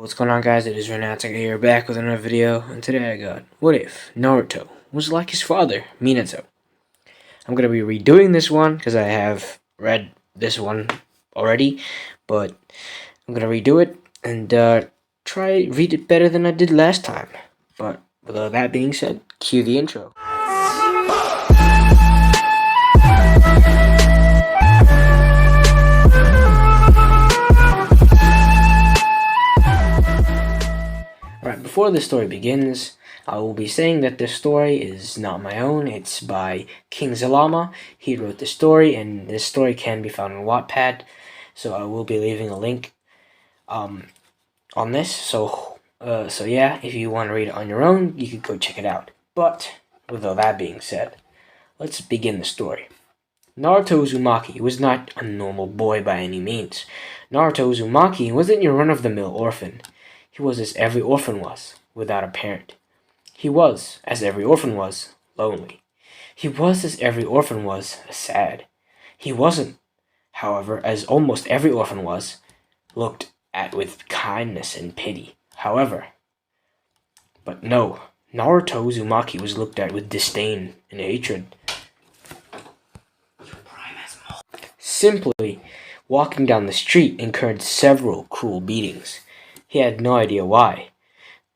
What's going on, guys? It is Rinne-Hatake here, back with another video, and today I got what if Naruto was like his father, Minato. I'm going to be redoing this one because I have read this one already, but I'm going to redo it and read it better than I did last time. But with all that being said, cue the intro. Alright, before the story begins, I will be saying that this story is not my own. It's by King Zalama. He wrote the story, and this story can be found on Wattpad, so I will be leaving a link on this. So yeah, if you want to read it on your own, you could go check it out. But with all that being said, let's begin the story. Naruto Uzumaki was not a normal boy by any means. Naruto Uzumaki wasn't your run-of-the-mill orphan. He was as every orphan was, without a parent. He was, as every orphan was, lonely. He was, as every orphan was, sad. He wasn't, however, as almost every orphan was, looked at with kindness and pity. But no, Naruto Uzumaki was looked at with disdain and hatred. Simply walking down the street incurred several cruel beatings. He had no idea why,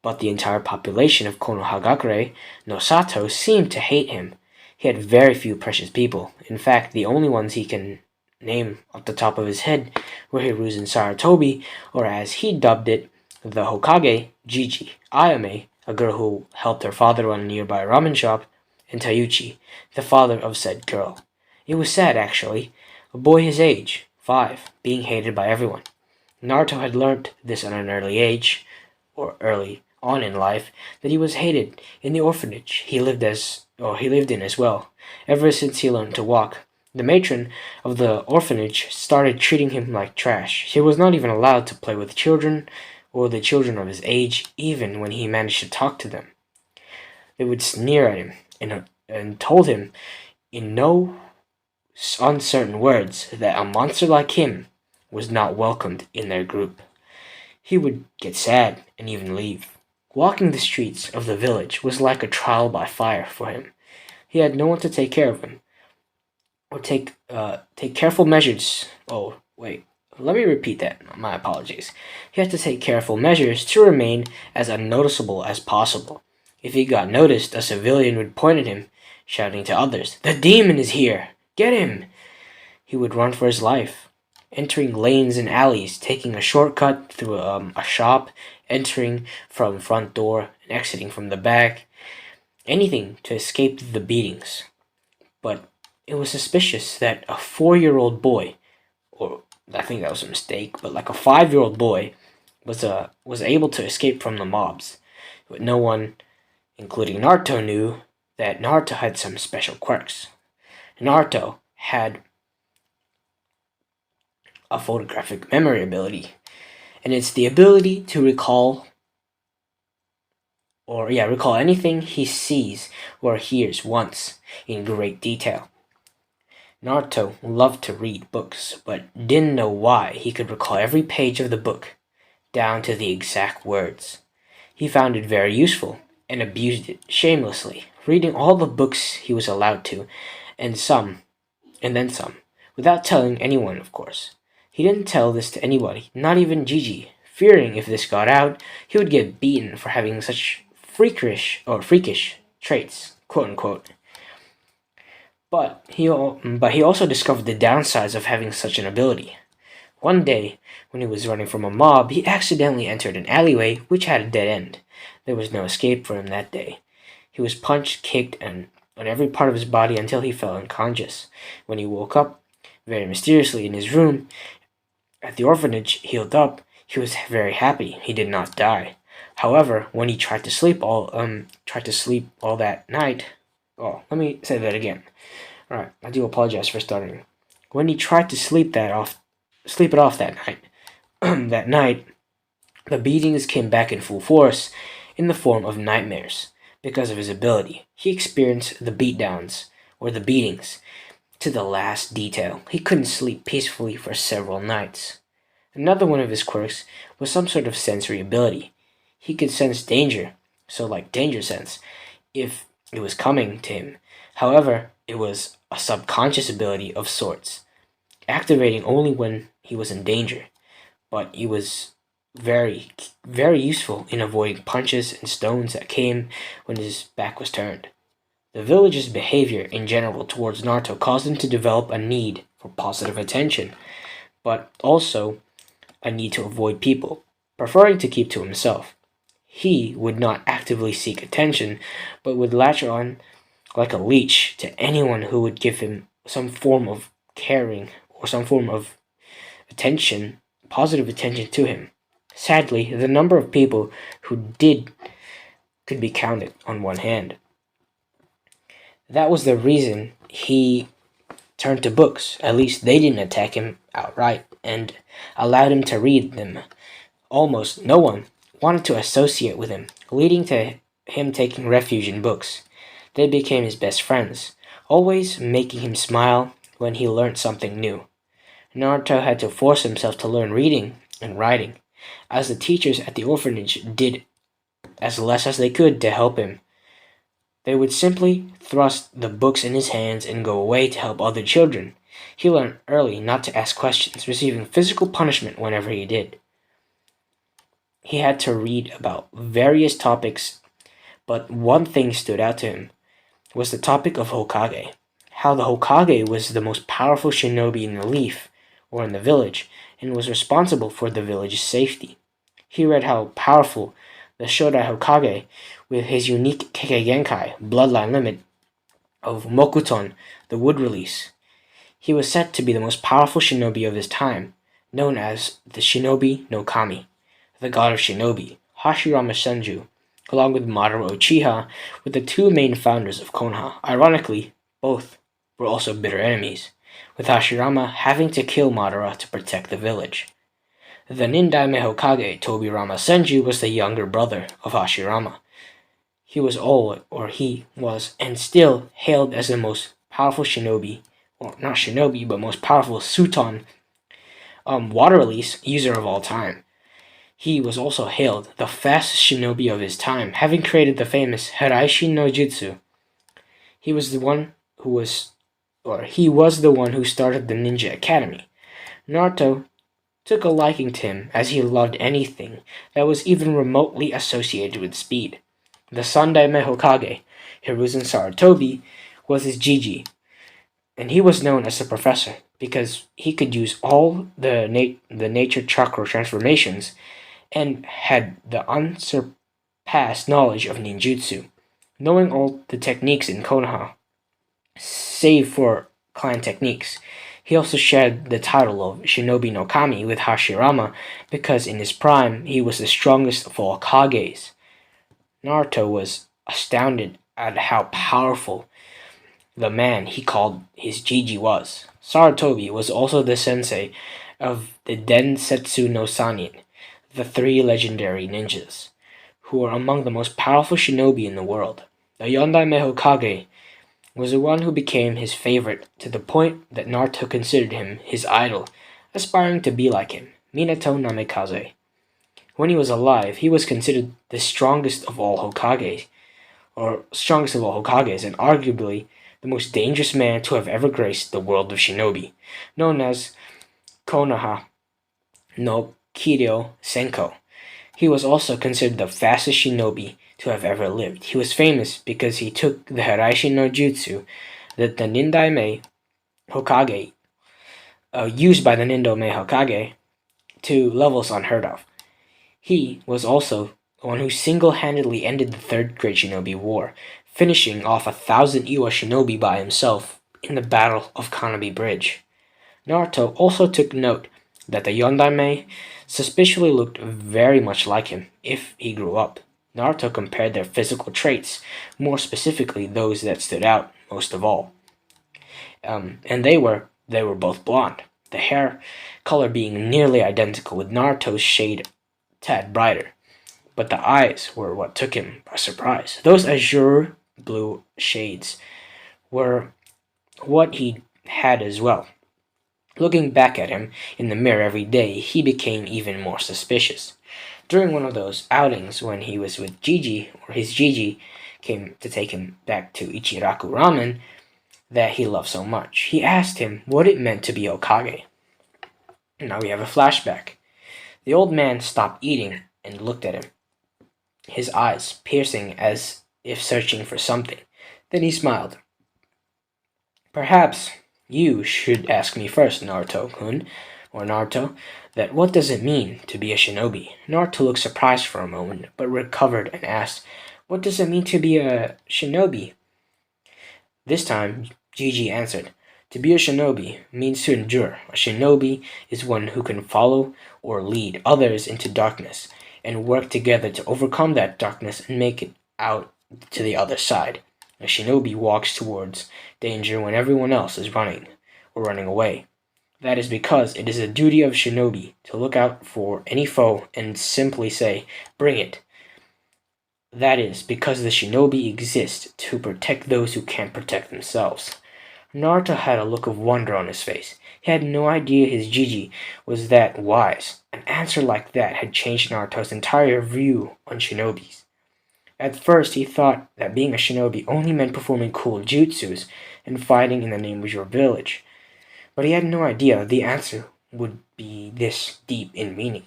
but the entire population of Konohagakure no Sato seemed to hate him. He had very few precious people. In fact, the only ones he can name off the top of his head were Hiruzen Sarutobi, or as he dubbed it, the Hokage, Gigi, Ayame, a girl who helped her father run a nearby ramen shop, and Tayuchi, the father of said girl. It was sad, actually. A boy his age, 5, being hated by everyone. Naruto had learnt this at an early age, or early on in life, that he was hated in the orphanage he lived in as well. Ever since he learned to walk, the matron of the orphanage started treating him like trash. He was not even allowed to play with children, or the children of his age, even when he managed to talk to them. They would sneer at him, and told him in no uncertain words that a monster like him was not welcomed in their group. He would get sad and even leave. Walking the streets of the village was like a trial by fire for him. He had no one to take care of him, or take careful measures. Oh, wait, let me repeat that. My apologies. He had to take careful measures to remain as unnoticeable as possible. If he got noticed, a civilian would point at him, shouting to others, "The demon is here! Get him!" He would run for his life, entering lanes and alleys, taking a shortcut through a shop, entering from front door and exiting from the back, anything to escape the beatings. But it was suspicious that a 4-year-old boy, or I think that was a mistake, but like a 5-year-old boy, was able to escape from the mobs. But no one, including Naruto, knew that Naruto had some special quirks. Naruto had a photographic memory ability, and it's the ability to recall anything he sees or hears once in great detail. Naruto loved to read books, but didn't know why he could recall every page of the book, down to the exact words. He found it very useful, and abused it shamelessly, reading all the books he was allowed to, and then some, without telling anyone, of course. He didn't tell this to anybody, not even Gigi, fearing if this got out, he would get beaten for having such freakish traits, quote-unquote. But he also discovered the downsides of having such an ability. One day, when he was running from a mob, he accidentally entered an alleyway which had a dead end. There was no escape for him that day. He was punched, kicked, and on every part of his body until he fell unconscious. When he woke up, very mysteriously in his room at the orphanage, healed up, he was very happy. He did not die. However, when he tried to sleep all that night, let me say that again. Alright, I do apologize for stuttering. When he tried to sleep it off that night, that night, the beatings came back in full force in the form of nightmares. Because of his ability, he experienced the beatdowns, or the beatings, to the last detail. He couldn't sleep peacefully for several nights. Another one of his quirks was some sort of sensory ability. He could sense danger, so like danger sense, if it was coming to him. However, it was a subconscious ability of sorts, activating only when he was in danger, but he was very useful in avoiding punches and stones that came when his back was turned. The village's behavior in general towards Naruto caused him to develop a need for positive attention, but also a need to avoid people, preferring to keep to himself. He would not actively seek attention, but would latch on like a leech to anyone who would give him some form of caring or some form of attention, positive attention to him. Sadly, the number of people who did could be counted on one hand. That was the reason he turned to books. At least they didn't attack him outright and allowed him to read them. Almost no one wanted to associate with him, leading to him taking refuge in books. They became his best friends, always making him smile when he learned something new. Naruto had to force himself to learn reading and writing, as the teachers at the orphanage did as less as they could to help him. They would simply thrust the books in his hands and go away to help other children. He learned early not to ask questions, receiving physical punishment whenever he did. He had to read about various topics, but one thing stood out to him was the topic of Hokage. How the Hokage was the most powerful shinobi in the leaf, or in the village, and was responsible for the village's safety. He read how powerful the Shodai Hokage, with his unique Kekkei Genkai bloodline limit of Mokuton, the wood release. He was said to be the most powerful shinobi of his time, known as the Shinobi no Kami, the god of shinobi, Hashirama Senju, along with Madara Uchiha, were the two main founders of Konoha. Ironically, both were also bitter enemies, with Hashirama having to kill Madara to protect the village. The Nindaime Hokage, Tobirama Senju, was the younger brother of Hashirama. He was and still hailed as the most powerful shinobi, or not shinobi, but most powerful Suton water release user of all time. He was also hailed the fastest shinobi of his time, having created the famous Hiraishi no Jutsu. He was the one who started the Ninja Academy. Naruto took a liking to him as he loved anything that was even remotely associated with speed. The Sandaime Hokage, Hiruzen Sarutobi, was his Jiji, and he was known as the Professor because he could use all the nature chakra transformations and had the unsurpassed knowledge of ninjutsu, knowing all the techniques in Konoha, save for clan techniques. He also shared the title of Shinobi no Kami with Hashirama because in his prime he was the strongest of all Kages. Naruto was astounded at how powerful the man he called his Jiji was. Sarutobi was also the sensei of the Densetsu no Sanin, the three legendary ninjas, who were among the most powerful shinobi in the world. The Yondaime Hokage was the one who became his favorite to the point that Naruto considered him his idol, aspiring to be like him, Minato Namikaze. When he was alive, he was considered the strongest of all Hokages, and arguably the most dangerous man to have ever graced the world of shinobi, known as Konoha no Kiryo Senko. He was also considered the fastest shinobi to have ever lived. He was famous because he took the Hiraishi no Jutsu that the Nindaime Hokage, used by the Nindaime Hokage, to levels unheard of. He was also the one who single-handedly ended the Third Great Shinobi War, finishing off 1,000 Iwa shinobi by himself in the Battle of Kanabi Bridge. Naruto also took note that the Yondaime suspiciously looked very much like him if he grew up. Naruto compared their physical traits, more specifically those that stood out most of all. And they were both blonde, the hair color being nearly identical, with Naruto's shade a tad brighter. But the eyes were what took him by surprise. Those azure blue shades were what he had as well. Looking back at him in the mirror every day, he became even more suspicious. During one of those outings when he was with Gigi, or his Gigi came to take him back to Ichiraku Ramen that he loved so much, he asked him what it meant to be Hokage. Now we have a flashback. The old man stopped eating and looked at him, his eyes piercing as if searching for something. Then he smiled. Perhaps you should ask me first, Naruto-kun, or Naruto, that what does it mean to be a shinobi? Naruto looked surprised for a moment, but recovered and asked, what does it mean to be a shinobi? This time, Gigi answered, to be a shinobi means to endure. A shinobi is one who can follow or lead others into darkness and work together to overcome that darkness and make it out to the other side. A shinobi walks towards danger when everyone else is running or running away. That is because it is the duty of shinobi to look out for any foe and simply say, bring it. That is because the shinobi exists to protect those who can't protect themselves. Naruto had a look of wonder on his face. He had no idea his Gigi was that wise. An answer like that had changed Naruto's entire view on shinobis. At first, he thought that being a shinobi only meant performing cool jutsus and fighting in the name of your village. But he had no idea the answer would be this deep in meaning.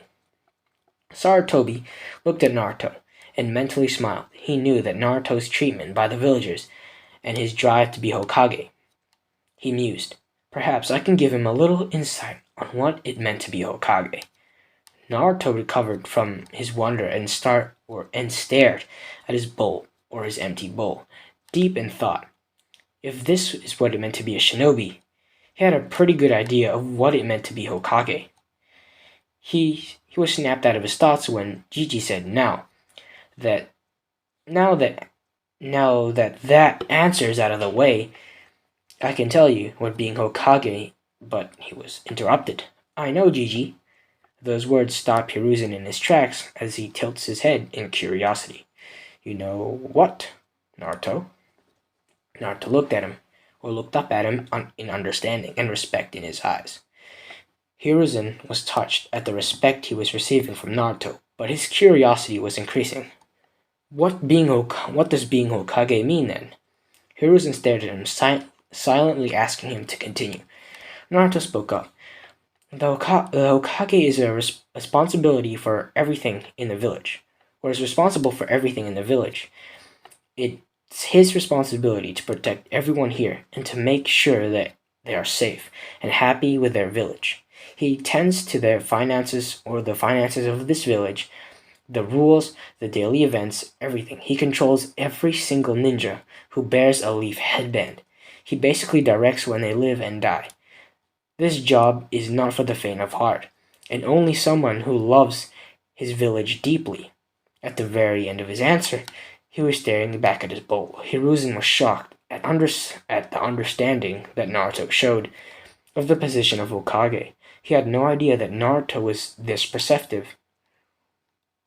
Sarutobi looked at Naruto and mentally smiled. He knew that Naruto's treatment by the villagers and his drive to be Hokage. He mused, perhaps I can give him a little insight on what it meant to be Hokage. Naruto recovered from his wonder and stared at his bowl, or his empty bowl, deep in thought. If this is what it meant to be a shinobi, he had a pretty good idea of what it meant to be Hokage. He was snapped out of his thoughts when Gigi said, Now that that answer is out of the way, I can tell you what being Hokage, but he was interrupted. I know, Gigi. Those words stop Hiruzen in his tracks as he tilts his head in curiosity. You know what, Naruto? Naruto looked at him, or looked up at him in understanding and respect in his eyes. Hiruzen was touched at the respect he was receiving from Naruto, but his curiosity was increasing. What does being Hokage mean then? Hiruzen stared at him, silently asking him to continue. Naruto spoke up. The Hokage is a responsibility for everything in the village, or is responsible for everything in the village. It's his responsibility to protect everyone here and to make sure that they are safe and happy with their village. He tends to their finances or the finances of this village, the rules, the daily events, everything. He controls every single ninja who bears a leaf headband. He basically directs when they live and die. This job is not for the faint of heart, and only someone who loves his village deeply. At the very end of his answer, he was staring back at his bowl. Hiruzen was shocked at the understanding that Naruto showed of the position of Hokage. He had no idea that Naruto was this perceptive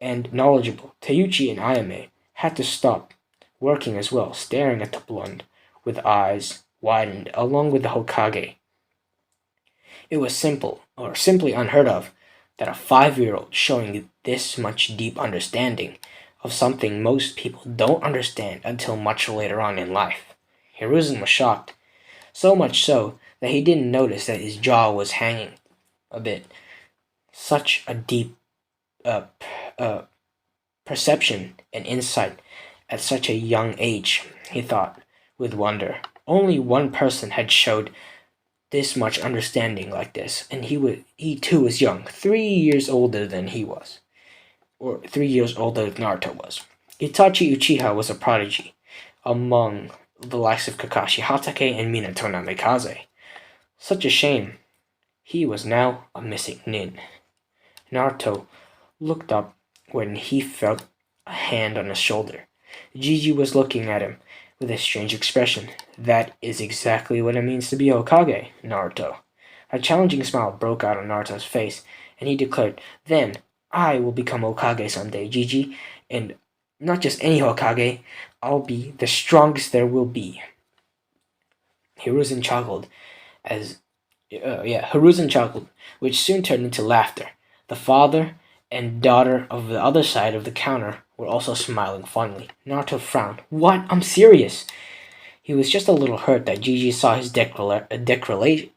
and knowledgeable. Teuchi and Ayame had to stop working as well, staring at the blonde with eyes widened along with the Hokage. It was simply unheard of, that a 5-year-old showing this much deep understanding of something most people don't understand until much later on in life. Hiruzen was shocked, so much so that he didn't notice that his jaw was hanging a bit. Such a deep perception and insight at such a young age, he thought, with wonder. Only one person had showed this much understanding like this, and he too was young, 3 years older than he was, or 3 years older than Naruto was. Itachi Uchiha was a prodigy among the likes of Kakashi Hatake and Minato Namikaze. Such a shame. He was now a missing nin. Naruto looked up when he felt a hand on his shoulder. Gigi was looking at him with a strange expression. That is exactly what it means to be Hokage, Naruto. A challenging smile broke out on Naruto's face, and he declared, Then I will become Hokage someday, Gigi, and not just any Hokage, I'll be the strongest there will be. Hiruzen chuckled as Hiruzen chuckled, which soon turned into laughter. The father and daughter of the other side of the counter were also smiling fondly. Naruto frowned. What? I'm serious. He was just a little hurt that Gigi saw his declaration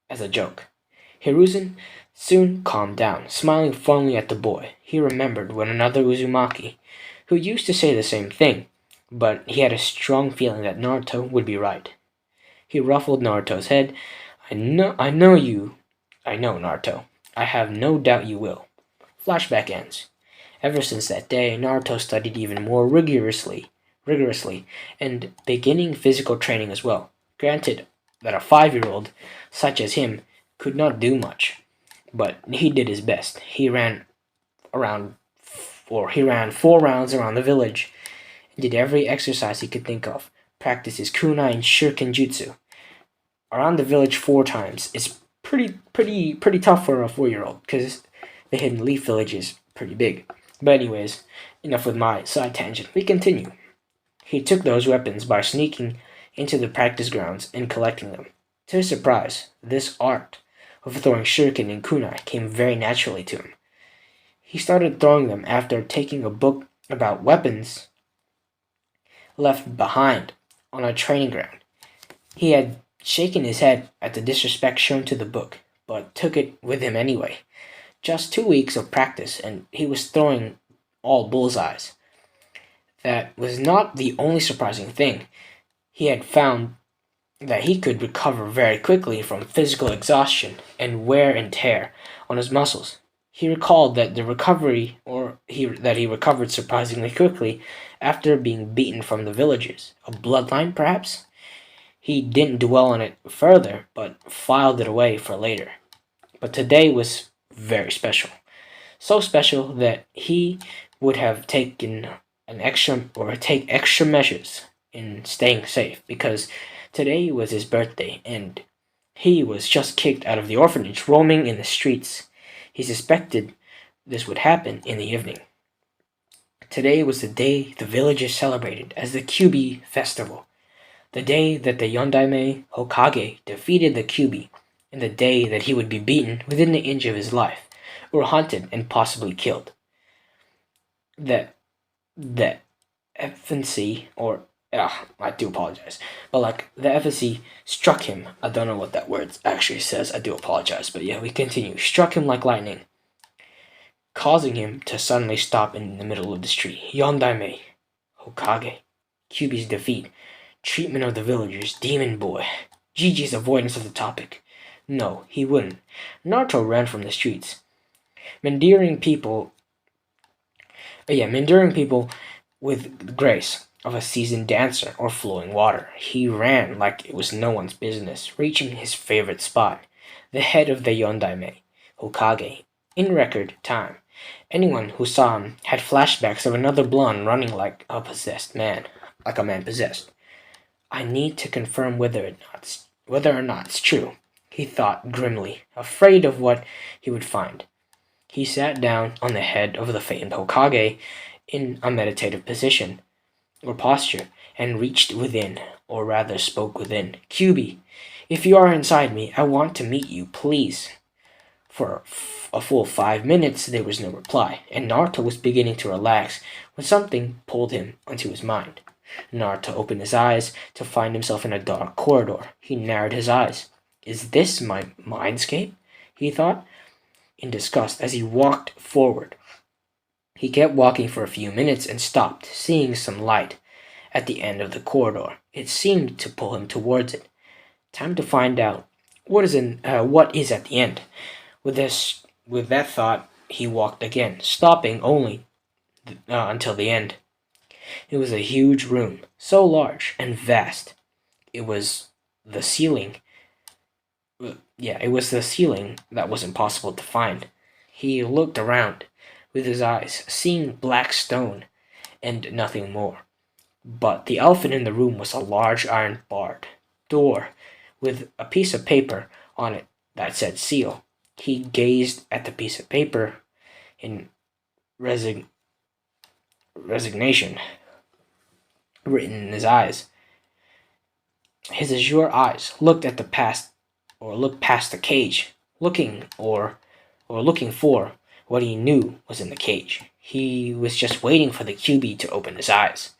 as a joke. Hiruzen soon calmed down, smiling fondly at the boy. He remembered when another Uzumaki, who used to say the same thing, but he had a strong feeling that Naruto would be right. He ruffled Naruto's head. I know, Naruto. I have no doubt you will. Flashback ends. Ever since that day, Naruto studied even more rigorously, and beginning physical training as well. Granted that a 5-year-old such as him could not do much, but he did his best. He ran 4 rounds around the village, and did every exercise he could think of. Practiced his kunai and shuriken jutsu around the village 4 times. It's pretty tough for a 4-year-old because the Hidden Leaf village is pretty big. But anyways, enough with my side tangent. We continue. He took those weapons by sneaking into the practice grounds and collecting them. To his surprise, this art of throwing shuriken and kunai came very naturally to him. He started throwing them after taking a book about weapons left behind on a training ground. He had shaken his head at the disrespect shown to the book, but took it with him anyway. Just 2 weeks of practice, and he was throwing all bullseyes. That was not the only surprising thing. He had found that he could recover very quickly from physical exhaustion and wear and tear on his muscles. He recalled that he recovered surprisingly quickly after being beaten from the villagers. A bloodline, perhaps? He didn't dwell on it further, but filed it away for later. But today was very special. So special that he would have taken take extra measures in staying safe, because today was his birthday and he was just kicked out of the orphanage, roaming in the streets. He suspected this would happen in the evening. Today was the day the villagers celebrated as the Kyubi Festival. The day that the Yondaime Hokage defeated the Kyubi, and the day that he would be beaten within the inch of his life, or hunted and possibly killed. The FNC, I do apologize, but the FNC struck him. I don't know what that word actually says. I do apologize, but yeah, we continue. Struck him like lightning, causing him to suddenly stop in the middle of the street. Yondaime Hokage, Kyubi's defeat, treatment of the villagers, demon boy, Gigi's avoidance of the topic. No, he wouldn't. Naruto ran from the streets, mendiring people with the grace of a seasoned dancer or flowing water. He ran like it was no one's business, reaching his favorite spot, the head of the Yondaime Hokage, in record time. Anyone who saw him had flashbacks of another blonde running like a man possessed. I need to confirm whether or not it's true, he thought grimly, afraid of what he would find. He sat down on the head of the famed Hokage in a meditative position or posture, and reached within, or rather spoke within. Kyubi, if you are inside me, I want to meet you, please. For a full 5 minutes there was no reply, and Naruto was beginning to relax when something pulled him onto his mind. Naruto opened his eyes to find himself in a dark corridor. He narrowed his eyes. Is this my mindscape? He thought, in disgust, as he walked forward. He kept walking for a few minutes and stopped, seeing some light at the end of the corridor. It seemed to pull him towards it. Time to find out what is at the end. With that thought, he walked again, stopping only until the end. It was a huge room, so large and vast. It was the ceiling. It was the ceiling that was impossible to find. He looked around with his eyes, seeing black stone and nothing more. But the elephant in the room was a large iron barred door with a piece of paper on it that said seal. He gazed at the piece of paper in resignation written in his eyes. His azure eyes looked at the past, or looked past the cage, looking for what he knew was in the cage. He was just waiting for the QB to open his eyes.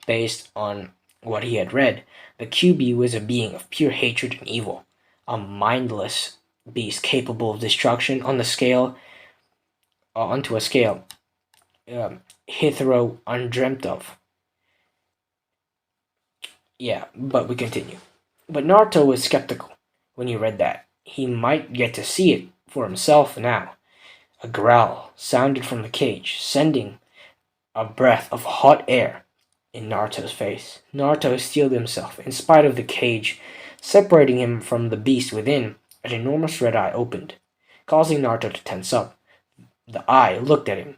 Based on what he had read, the QB was a being of pure hatred and evil, a mindless beast capable of destruction onto a scale hitherto undreamt of. Yeah, but we continue. But Naruto was skeptical when he read that. He might get to see it for himself now. A growl sounded from the cage, sending a breath of hot air in Naruto's face. Naruto steeled himself. In spite of the cage separating him from the beast within, an enormous red eye opened, causing Naruto to tense up. The eye looked at him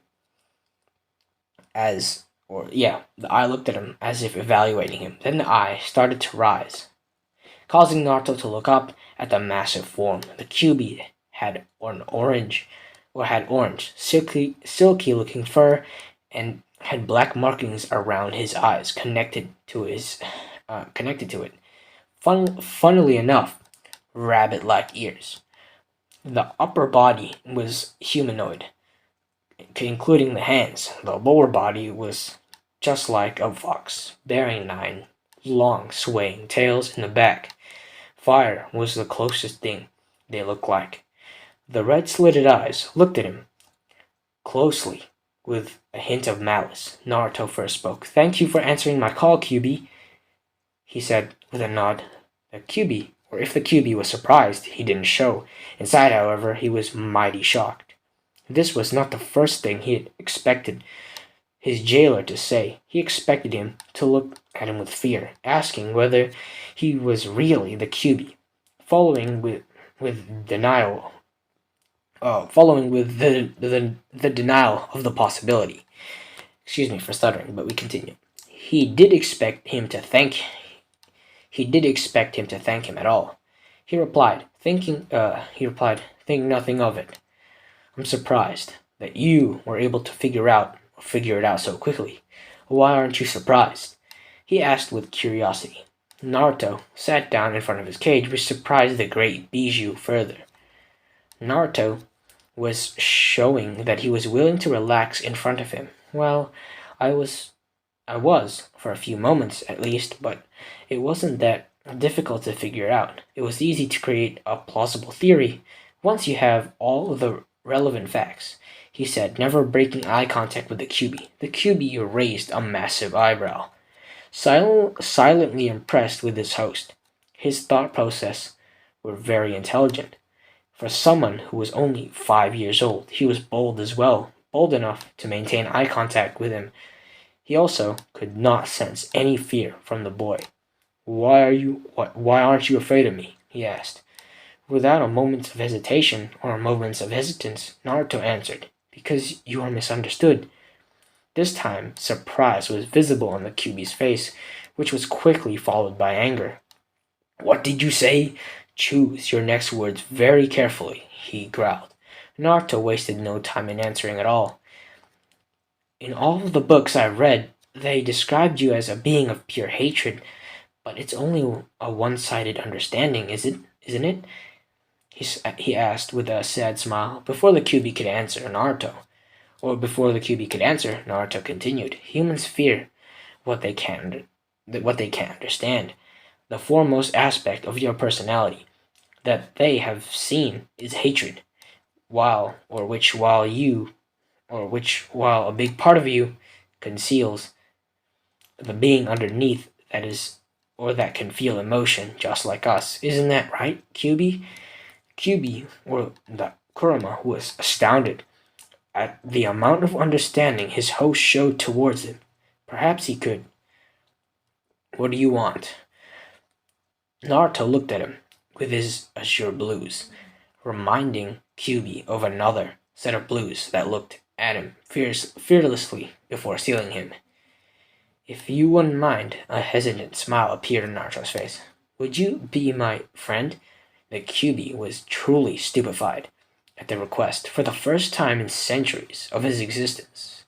the eye looked at him as if evaluating him. Then the eye started to rise, causing Naruto to look up at the massive form. The QB had orange, silky looking fur and had black markings around his eyes connected to it. Funnily enough, rabbit-like ears. The upper body was humanoid, including the hands. The lower body was just like a fox, bearing 9 long swaying tails in the back. Fire was the closest thing they looked like. The red-slitted eyes looked at him closely with a hint of malice. Naruto first spoke. "Thank you for answering my call, QB," he said with a nod. If the QB was surprised, he didn't show. Inside, however, he was mighty shocked. This was not the first thing he had expected his jailer to say. He expected him to look at him with fear, asking whether he was really the QB, following with denial. Following with the denial of the possibility. Excuse me for stuttering, but we continue. He did expect him to thank him at all. He replied, "Think nothing of it. I'm surprised that you were able to figure it out so quickly. Why aren't you surprised?" he asked with curiosity. Naruto sat down in front of his cage, which surprised the great Bijou further. Naruto was showing that he was willing to relax in front of him. "Well, I was, for a few moments at least, but it wasn't that difficult to figure out. It was easy to create a plausible theory once you have all the relevant facts," he said, never breaking eye contact with the QB. The QB raised a massive eyebrow, silently impressed with his host. His thought process were very intelligent. For someone who was only 5 years old, he was bold as well, bold enough to maintain eye contact with him. He also could not sense any fear from the boy. Why aren't you afraid of me?" he asked. Without a moment of hesitation or moments of hesitance, Naruto answered, "Because you are misunderstood." This time, surprise was visible on the QB's face, which was quickly followed by anger. "What did you say? Choose your next words very carefully," he growled. Naruto wasted no time in answering at all. "In all of the books I read, they described you as a being of pure hatred, but it's only a one-sided understanding, isn't it?" He asked with a sad smile. Before the QB could answer, Naruto continued. "Humans fear what they can't understand. The foremost aspect of your personality that they have seen is hatred, while a big part of you conceals the being underneath that can feel emotion just like us. Isn't that right, QB?" The Kurama was astounded at the amount of understanding his host showed towards him. Perhaps he could. "What do you want?" Naruto looked at him with his azure blues, reminding QB of another set of blues that looked at him fearlessly before sealing him. "If you wouldn't mind," a hesitant smile appeared on Naruto's face. "Would you be my friend?" The QB was truly stupefied at the request. For the first time in centuries of his existence,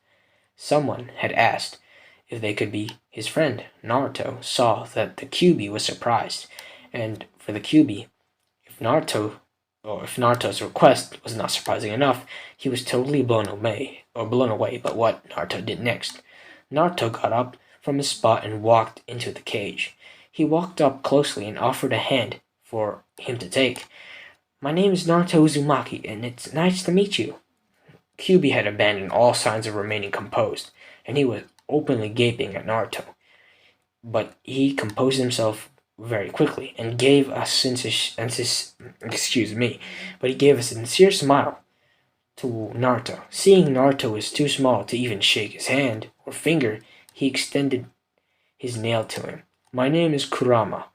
someone had asked if they could be his friend. Naruto saw that the Kyuubi was surprised, and for the Kyuubi, if Naruto's request was not surprising enough, he was totally blown away. But what Naruto did next? Naruto got up from his spot and walked into the cage. He walked up closely and offered a hand for him to take. "My name is Naruto Uzumaki, and it's nice to meet you." Kyuubi had abandoned all signs of remaining composed, and he was openly gaping at Naruto. But he composed himself very quickly and gave a sincere smile to Naruto. Seeing Naruto was too small to even shake his hand or finger, he extended his nail to him. "My name is Kurama.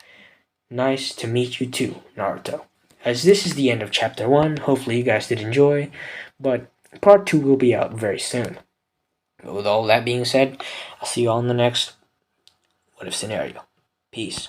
Nice to meet you too, Naruto." As this is the end of chapter 1, hopefully you guys did enjoy, but part 2 will be out very soon. But with all that being said, I'll see you all in the next What If scenario. Peace.